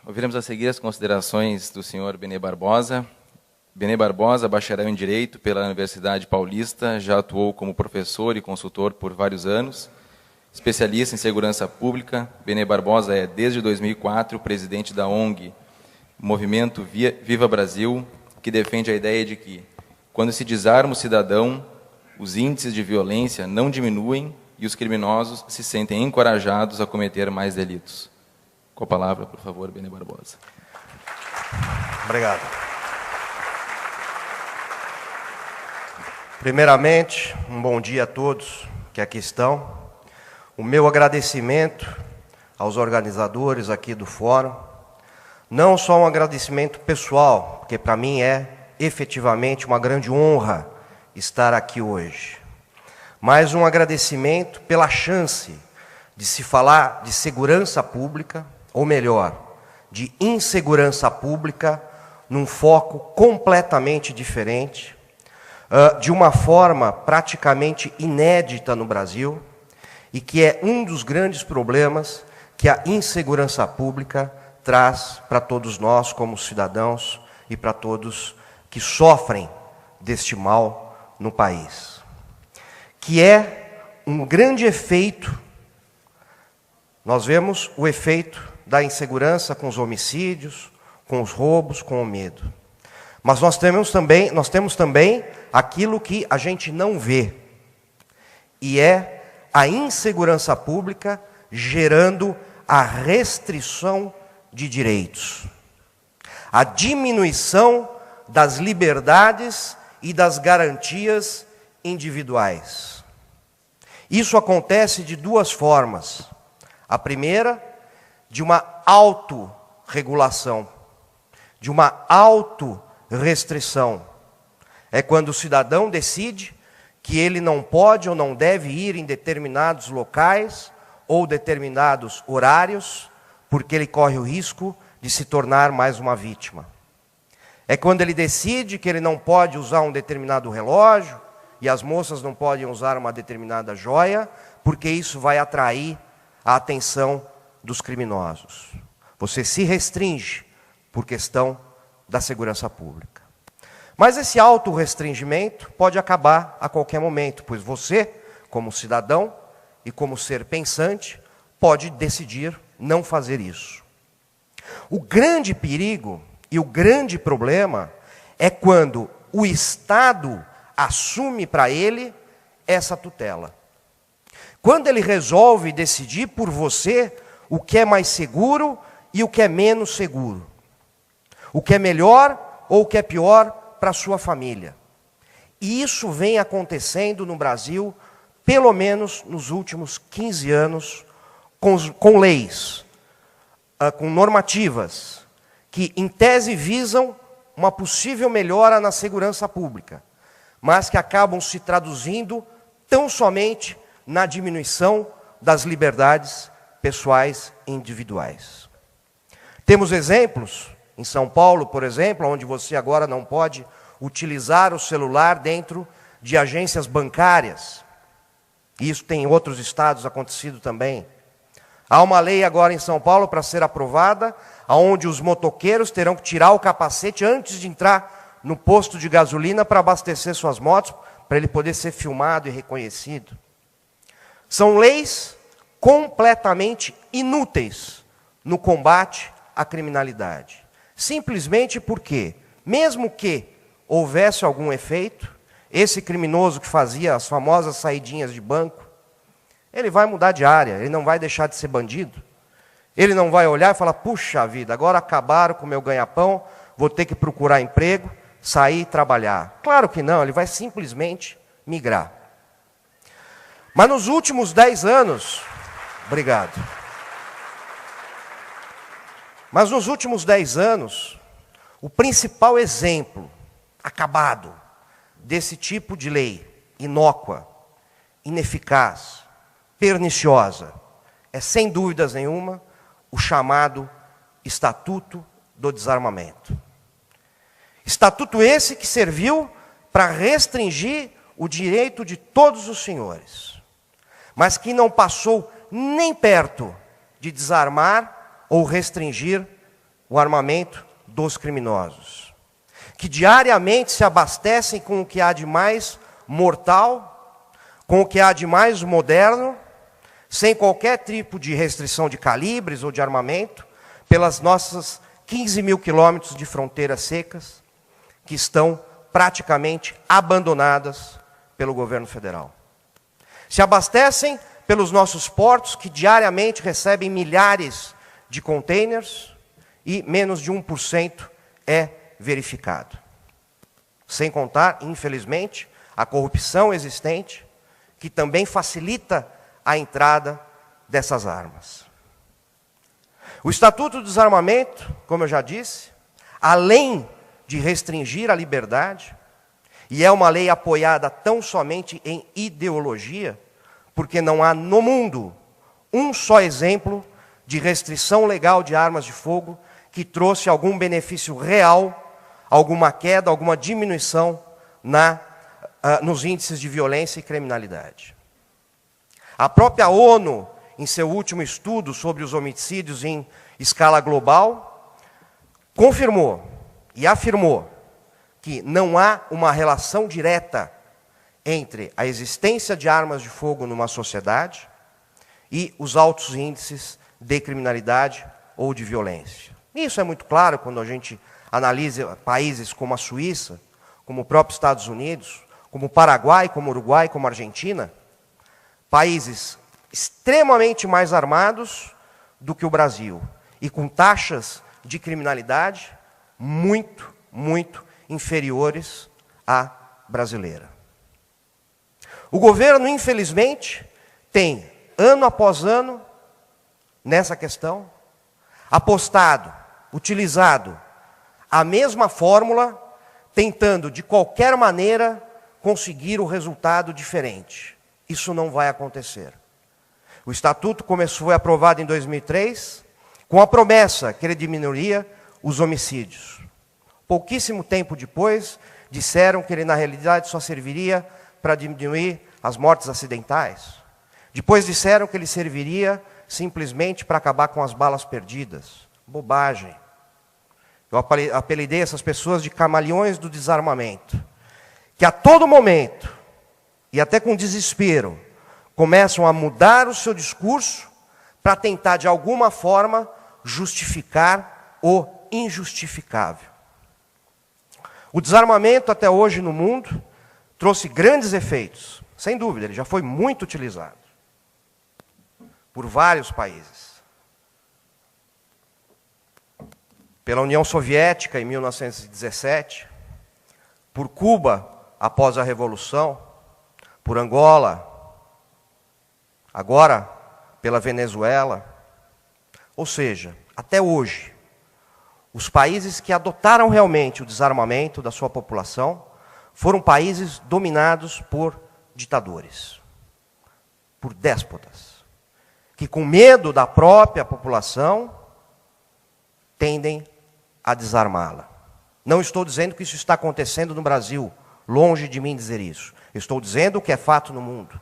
Ouviremos a seguir as considerações do senhor Benê Barbosa. Benê Barbosa, bacharel em Direito pela Universidade Paulista, já atuou como professor e consultor por vários anos. Especialista em segurança pública, Benê Barbosa é, desde 2004, presidente da ONG Movimento Viva Brasil, que defende a ideia de que, quando se desarma o cidadão, os índices de violência não diminuem e os criminosos se sentem encorajados a cometer mais delitos. Com a palavra, por favor, Benê Barbosa. Obrigado. Primeiramente, um bom dia a todos que aqui estão. O meu agradecimento aos organizadores aqui do fórum, não só um agradecimento pessoal, porque para mim é efetivamente uma grande honra estar aqui hoje, mas um agradecimento pela chance de se falar de segurança pública, ou melhor, de insegurança pública, num foco completamente diferente, de uma forma praticamente inédita no Brasil, e que é um dos grandes problemas que a insegurança pública traz para todos nós como cidadãos e para todos que sofrem deste mal no país. Que é um grande efeito, nós vemos o efeito da insegurança com os homicídios, com os roubos, com o medo. Mas nós temos também aquilo que a gente não vê, e é a insegurança pública gerando a restrição de direitos, a diminuição das liberdades e das garantias individuais. Isso acontece de duas formas. A primeira, de uma autorregulação, de uma autorrestrição. É quando o cidadão decide que ele não pode ou não deve ir em determinados locais ou determinados horários, porque ele corre o risco de se tornar mais uma vítima. É quando ele decide que ele não pode usar um determinado relógio, e as moças não podem usar uma determinada joia, porque isso vai atrair a atenção dos criminosos. Você se restringe por questão da segurança pública. Mas esse autorrestringimento pode acabar a qualquer momento, pois você, como cidadão e como ser pensante, pode decidir não fazer isso. O grande perigo e o grande problema é quando o Estado assume para ele essa tutela. Quando ele resolve decidir por você o que é mais seguro e o que é menos seguro. O que é melhor ou o que é pior para a sua família. E isso vem acontecendo no Brasil, pelo menos nos últimos 15 anos, com leis, com normativas, que em tese visam uma possível melhora na segurança pública, mas que acabam se traduzindo tão somente na diminuição das liberdades pessoais e individuais. Temos exemplos. Em São Paulo, por exemplo, onde você agora não pode utilizar o celular dentro de agências bancárias. Isso tem em outros estados acontecido também. Há uma lei agora em São Paulo para ser aprovada, onde os motoqueiros terão que tirar o capacete antes de entrar no posto de gasolina para abastecer suas motos, para ele poder ser filmado e reconhecido. São leis completamente inúteis no combate à criminalidade. Simplesmente porque, mesmo que houvesse algum efeito, esse criminoso que fazia as famosas saidinhas de banco, ele vai mudar de área, ele não vai deixar de ser bandido. Ele não vai olhar e falar, puxa vida, agora acabaram com o meu ganha-pão, vou ter que procurar emprego, sair e trabalhar. Claro que não, ele vai simplesmente migrar. Mas nos últimos 10 anos, obrigado. Mas nos últimos 10 anos, o principal exemplo acabado desse tipo de lei inócua, ineficaz, perniciosa, é sem dúvidas nenhuma o chamado Estatuto do Desarmamento. Estatuto esse que serviu para restringir o direito de todos os senhores, mas que não passou nem perto de desarmar ou restringir o armamento dos criminosos, que diariamente se abastecem com o que há de mais mortal, com o que há de mais moderno, sem qualquer tipo de restrição de calibres ou de armamento, pelas nossas 15 mil quilômetros de fronteiras secas, que estão praticamente abandonadas pelo governo federal. Se abastecem pelos nossos portos, que diariamente recebem milhares de containers, e menos de 1% é verificado. Sem contar, infelizmente, a corrupção existente, que também facilita a entrada dessas armas. O Estatuto do Desarmamento, como eu já disse, além de restringir a liberdade, e é uma lei apoiada tão somente em ideologia, porque não há no mundo um só exemplo de restrição legal de armas de fogo que trouxe algum benefício real, alguma queda, alguma diminuição nos índices de violência e criminalidade. A própria ONU, em seu último estudo sobre os homicídios em escala global, confirmou e afirmou que não há uma relação direta entre a existência de armas de fogo numa sociedade e os altos índices de criminalidade ou de violência. Isso é muito claro quando a gente analisa países como a Suíça, como o próprio Estados Unidos, como o Paraguai, como o Uruguai, como a Argentina, países extremamente mais armados do que o Brasil e com taxas de criminalidade muito, muito inferiores à brasileira. O governo, infelizmente, tem, ano após ano, nessa questão, apostado, utilizado a mesma fórmula, tentando, de qualquer maneira, conseguir o resultado diferente. Isso não vai acontecer. O Estatuto foi aprovado em 2003, com a promessa que ele diminuiria os homicídios. Pouquíssimo tempo depois, disseram que ele, na realidade, só serviria para diminuir as mortes acidentais. Depois disseram que ele serviria simplesmente para acabar com as balas perdidas. Bobagem. Eu apelidei essas pessoas de camaleões do desarmamento, que a todo momento, e até com desespero, começam a mudar o seu discurso para tentar, de alguma forma, justificar o injustificável. O desarmamento, até hoje no mundo, trouxe grandes efeitos. Sem dúvida, ele já foi muito utilizado por vários países. Pela União Soviética, em 1917, por Cuba, após a Revolução, por Angola, agora pela Venezuela. Ou seja, até hoje, os países que adotaram realmente o desarmamento da sua população foram países dominados por ditadores, por déspotas, que com medo da própria população tendem a desarmá-la. Não estou dizendo que isso está acontecendo no Brasil, longe de mim dizer isso. Eu estou dizendo o que é fato no mundo.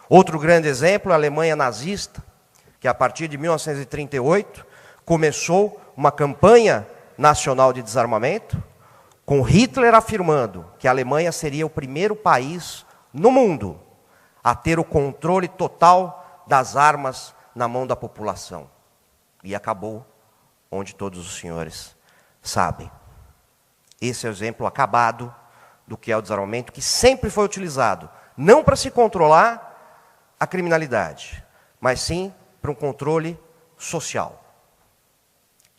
Outro grande exemplo é a Alemanha nazista, que a partir de 1938 começou uma campanha nacional de desarmamento, com Hitler afirmando que a Alemanha seria o primeiro país no mundo a ter o controle total das armas na mão da população. E acabou onde todos os senhores sabem. Esse é o exemplo acabado do que é o desarmamento, que sempre foi utilizado, não para se controlar a criminalidade, mas sim para um controle social.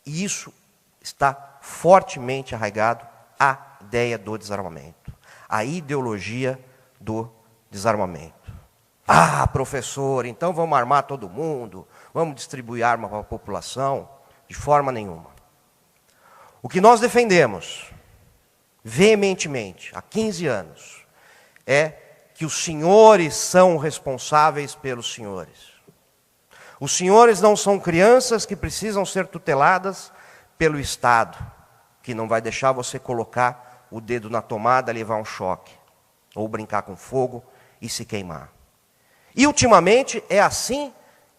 E isso está fortemente arraigado à ideia do desarmamento, à ideologia do desarmamento. Ah, professor, então vamos armar todo mundo, vamos distribuir arma para a população? De forma nenhuma. O que nós defendemos, veementemente, há 15 anos, é que os senhores são responsáveis pelos senhores. Os senhores não são crianças que precisam ser tuteladas pelo Estado, que não vai deixar você colocar o dedo na tomada, levar um choque, ou brincar com fogo e se queimar. E, ultimamente, é assim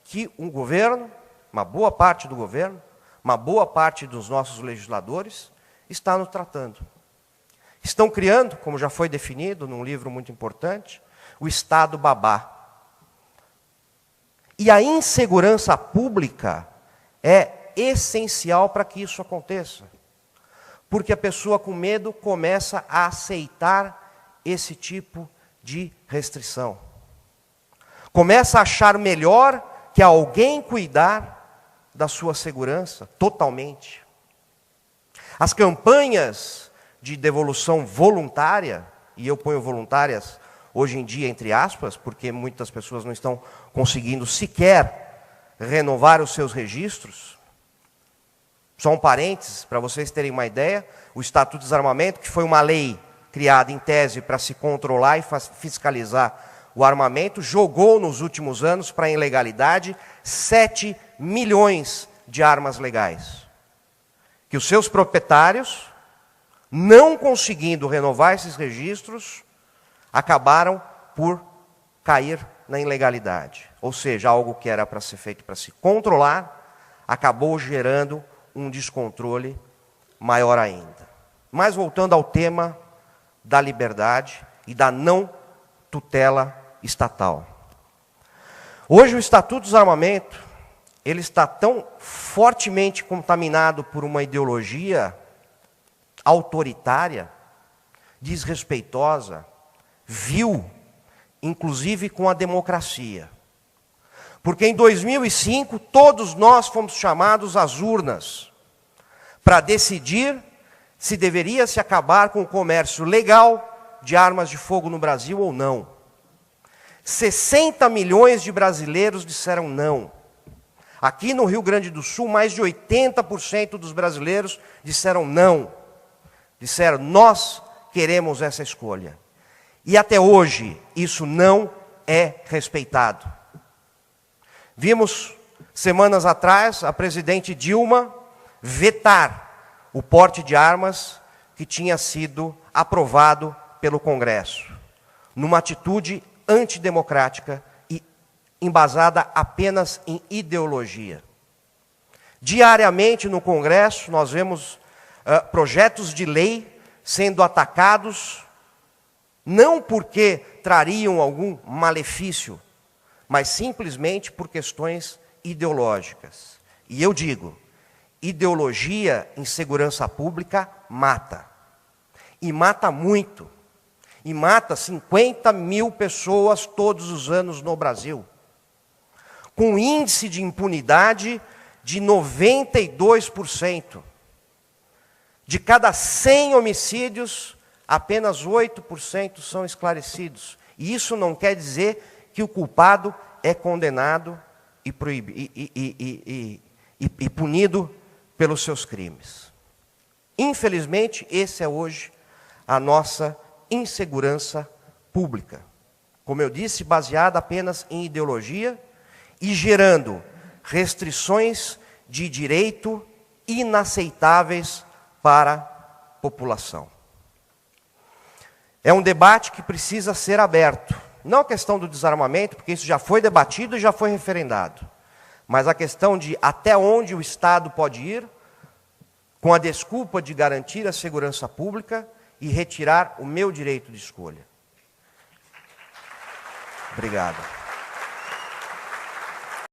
que um governo, uma boa parte do governo, uma boa parte dos nossos legisladores está nos tratando. Estão criando, como já foi definido num livro muito importante, o Estado babá. E a insegurança pública é essencial para que isso aconteça. Porque a pessoa com medo começa a aceitar esse tipo de restrição. Começa a achar melhor que alguém cuidar da sua segurança totalmente. As campanhas de devolução voluntária, e eu ponho voluntárias hoje em dia entre aspas, porque muitas pessoas não estão conseguindo sequer renovar os seus registros. Só um parênteses, para vocês terem uma ideia, o Estatuto de Desarmamento, que foi uma lei criada em tese para se controlar e fiscalizar o armamento, jogou nos últimos anos para a ilegalidade 7 milhões de armas legais. Que os seus proprietários, não conseguindo renovar esses registros, acabaram por cair na ilegalidade. Ou seja, algo que era para ser feito para se controlar, acabou gerando um descontrole maior ainda. Mas voltando ao tema da liberdade e da não tutela estatal. Hoje o Estatuto do Desarmamento, ele está tão fortemente contaminado por uma ideologia autoritária, desrespeitosa, vil, inclusive com a democracia. Porque em 2005, todos nós fomos chamados às urnas para decidir se deveria se acabar com o comércio legal de armas de fogo no Brasil ou não. 60 milhões de brasileiros disseram não. Aqui no Rio Grande do Sul, mais de 80% dos brasileiros disseram não. Disseram, nós queremos essa escolha. E até hoje, isso não é respeitado. Vimos, semanas atrás, a presidente Dilma vetar o porte de armas que tinha sido aprovado pelo Congresso, numa atitude antidemocrática e embasada apenas em ideologia. Diariamente no Congresso, nós vemos projetos de lei sendo atacados, não porque trariam algum malefício, mas simplesmente por questões ideológicas. E eu digo, ideologia em segurança pública mata. E mata muito. E mata 50 mil pessoas todos os anos no Brasil. Com índice de impunidade de 92%. De cada 100 homicídios, apenas 8% são esclarecidos. E isso não quer dizer que o culpado é condenado e punido pelos seus crimes. Infelizmente, esse é hoje a nossa insegurança pública. Como eu disse, baseada apenas em ideologia e gerando restrições de direito inaceitáveis para a população. É um debate que precisa ser aberto. Não a questão do desarmamento, porque isso já foi debatido e já foi referendado. Mas a questão de até onde o Estado pode ir, com a desculpa de garantir a segurança pública e retirar o meu direito de escolha. Obrigado.